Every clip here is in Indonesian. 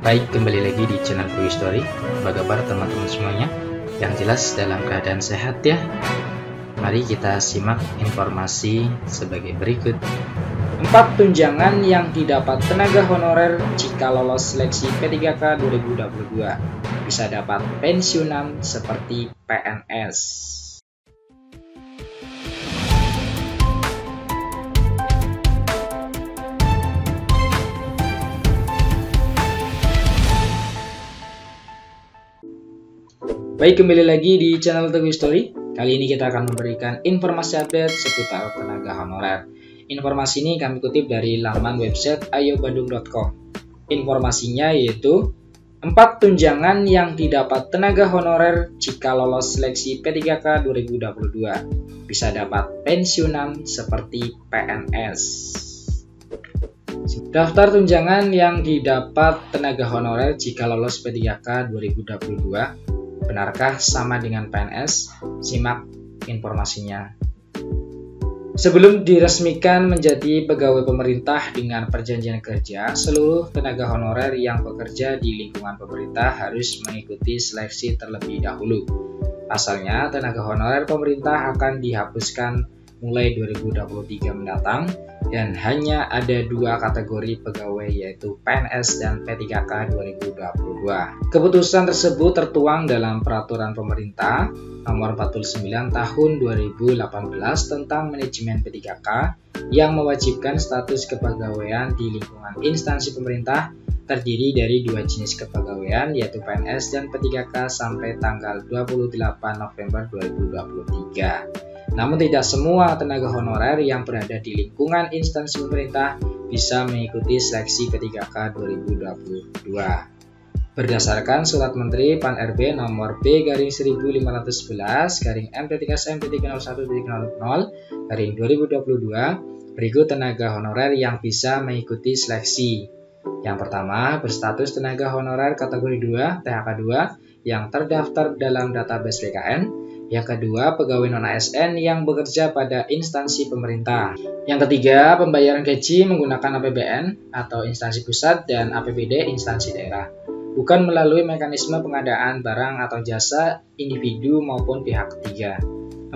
Baik, kembali lagi di channel Toy Story. Apa kabar teman-teman semuanya? Yang jelas dalam keadaan sehat ya. Mari kita simak informasi sebagai berikut. 4 tunjangan yang didapat tenaga honorer jika lolos seleksi P3K 2022. Bisa dapat pensiunan seperti PNS. Baik, kembali lagi di channel Toy Story. Kali ini kita akan memberikan informasi update seputar tenaga honorer. Informasi ini kami kutip dari laman website ayobandung.com. Informasinya yaitu 4 tunjangan yang didapat tenaga honorer jika lolos seleksi P3K 2022. Bisa dapat pensiunan seperti PNS. Daftar tunjangan yang didapat tenaga honorer jika lolos P3K 2022. Benarkah sama dengan PNS? Simak informasinya. Sebelum diresmikan menjadi pegawai pemerintah dengan perjanjian kerja, seluruh tenaga honorer yang bekerja di lingkungan pemerintah harus mengikuti seleksi terlebih dahulu. Pasalnya, tenaga honorer pemerintah akan dihapuskan mulai 2023 mendatang dan hanya ada 2 kategori pegawai yaitu PNS dan P3K 2022. Keputusan tersebut tertuang dalam peraturan pemerintah nomor 49 tahun 2018 tentang manajemen P3K yang mewajibkan status kepegawaian di lingkungan instansi pemerintah terdiri dari 2 jenis kepegawaian yaitu PNS dan P3K sampai tanggal 28 November 2023. Namun tidak semua tenaga honorer yang berada di lingkungan instansi pemerintah bisa mengikuti seleksi P3K 2022. Berdasarkan Surat Menteri Pan-RB nomor B-11-MT3-M-01.00/2022, berikut tenaga honorer yang bisa mengikuti seleksi. Yang pertama, berstatus tenaga honorer kategori 2 THK 2 yang terdaftar dalam database BKN. Yang kedua, pegawai non-ASN yang bekerja pada instansi pemerintah. Yang ketiga, pembayaran gaji menggunakan APBN atau instansi pusat dan APBD instansi daerah, bukan melalui mekanisme pengadaan barang atau jasa individu maupun pihak ketiga.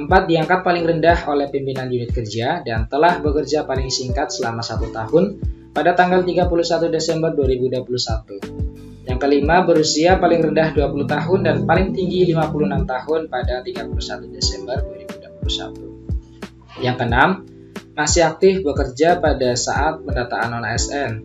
4. Diangkat paling rendah oleh pimpinan unit kerja dan telah bekerja paling singkat selama 1 tahun pada tanggal 31 Desember 2021. Yang kelima, berusia paling rendah 20 tahun dan paling tinggi 56 tahun pada 31 Desember 2021. Yang keenam, masih aktif bekerja pada saat pendataan non-ASN.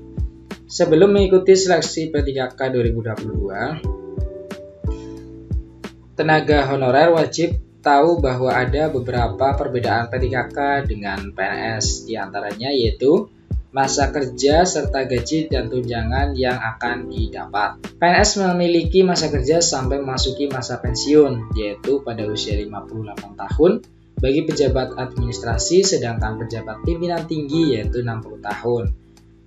Sebelum mengikuti seleksi P3K 2022, tenaga honorer wajib tahu bahwa ada beberapa perbedaan P3K dengan PNS, diantaranya yaitu masa kerja serta gaji dan tunjangan yang akan didapat. PNS memiliki masa kerja sampai memasuki masa pensiun, yaitu pada usia 58 tahun bagi pejabat administrasi, sedangkan pejabat pimpinan tinggi yaitu 60 tahun.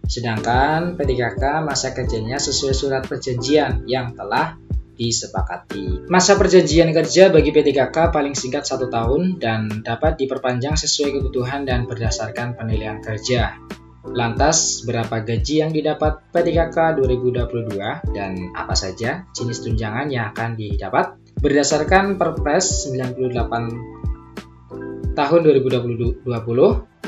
Sedangkan P3K masa kerjanya sesuai surat perjanjian yang telah disepakati. Masa perjanjian kerja bagi P3K paling singkat 1 tahun dan dapat diperpanjang sesuai kebutuhan dan berdasarkan penilaian kerja. Lantas, berapa gaji yang didapat P3K 2022 dan apa saja jenis tunjangan yang akan didapat? Berdasarkan Perpres 98 tahun 2020,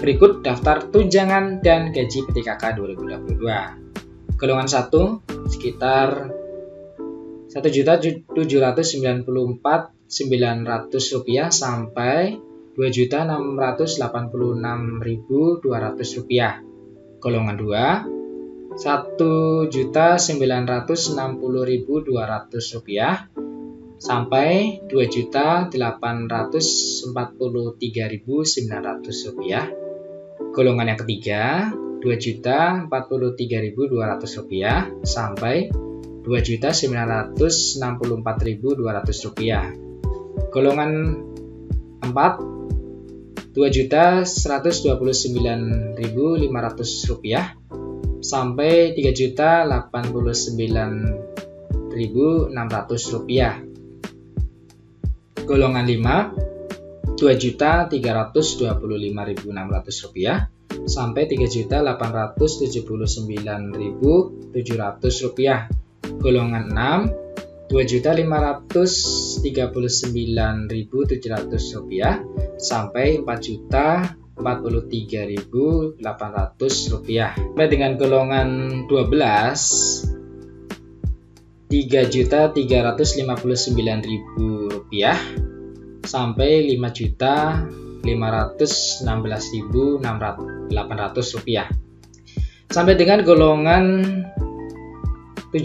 berikut daftar tunjangan dan gaji P3K 2022. Golongan 1 sekitar Rp1.794.900 sampai Rp2.686.200. Golongan 2, Rp1.960.200 sampai Rp2.843.900. Golongan yang ketiga, Rp2.043.200 sampai Rp2.964.200. Golongan 4, Rp2.129.500 sampai Rp3.089.600. Golongan 5, Rp2.325.600 sampai Rp3.879.700. golongan 6 Rp2.539.700 sampai Rp4.043.800. Sampai dengan golongan 12 Rp3.359.000 sampai Rp5.516.800. Sampai dengan golongan 17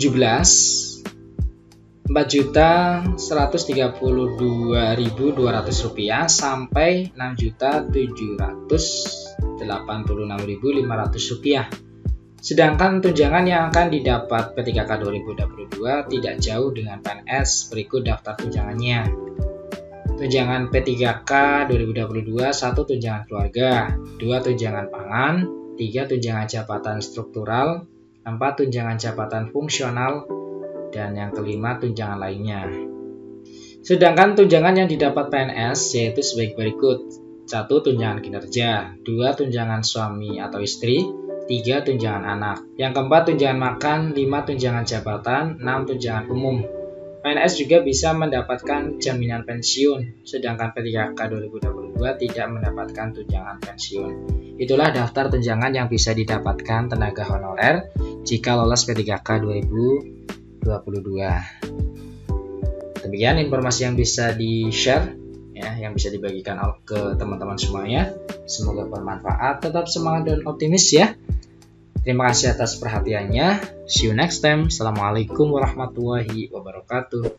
Rp4.132.200 sampai Rp6.786.500. Sedangkan tunjangan yang akan didapat P3K 2022 tidak jauh dengan PNS. Berikut daftar tunjangannya. Tunjangan P3K 2022: 1. Tunjangan keluarga, 2. Tunjangan pangan, 3. Tunjangan jabatan struktural, 4. Tunjangan jabatan fungsional, dan yang kelima tunjangan lainnya. Sedangkan tunjangan yang didapat PNS yaitu sebagai berikut: 1. Tunjangan kinerja, 2. Tunjangan suami atau istri, 3. Tunjangan anak, yang keempat tunjangan makan, 5. Tunjangan jabatan, 6. Tunjangan umum. PNS juga bisa mendapatkan jaminan pensiun, sedangkan P3K 2022 tidak mendapatkan tunjangan pensiun. Itulah daftar tunjangan yang bisa didapatkan tenaga honorer jika lolos P3K 2022. Demikian informasi yang bisa di-share, ya, yang bisa dibagikan ke teman-teman semuanya. Semoga bermanfaat, tetap semangat dan optimis ya. Terima kasih atas perhatiannya. See you next time. Assalamualaikum warahmatullahi wabarakatuh.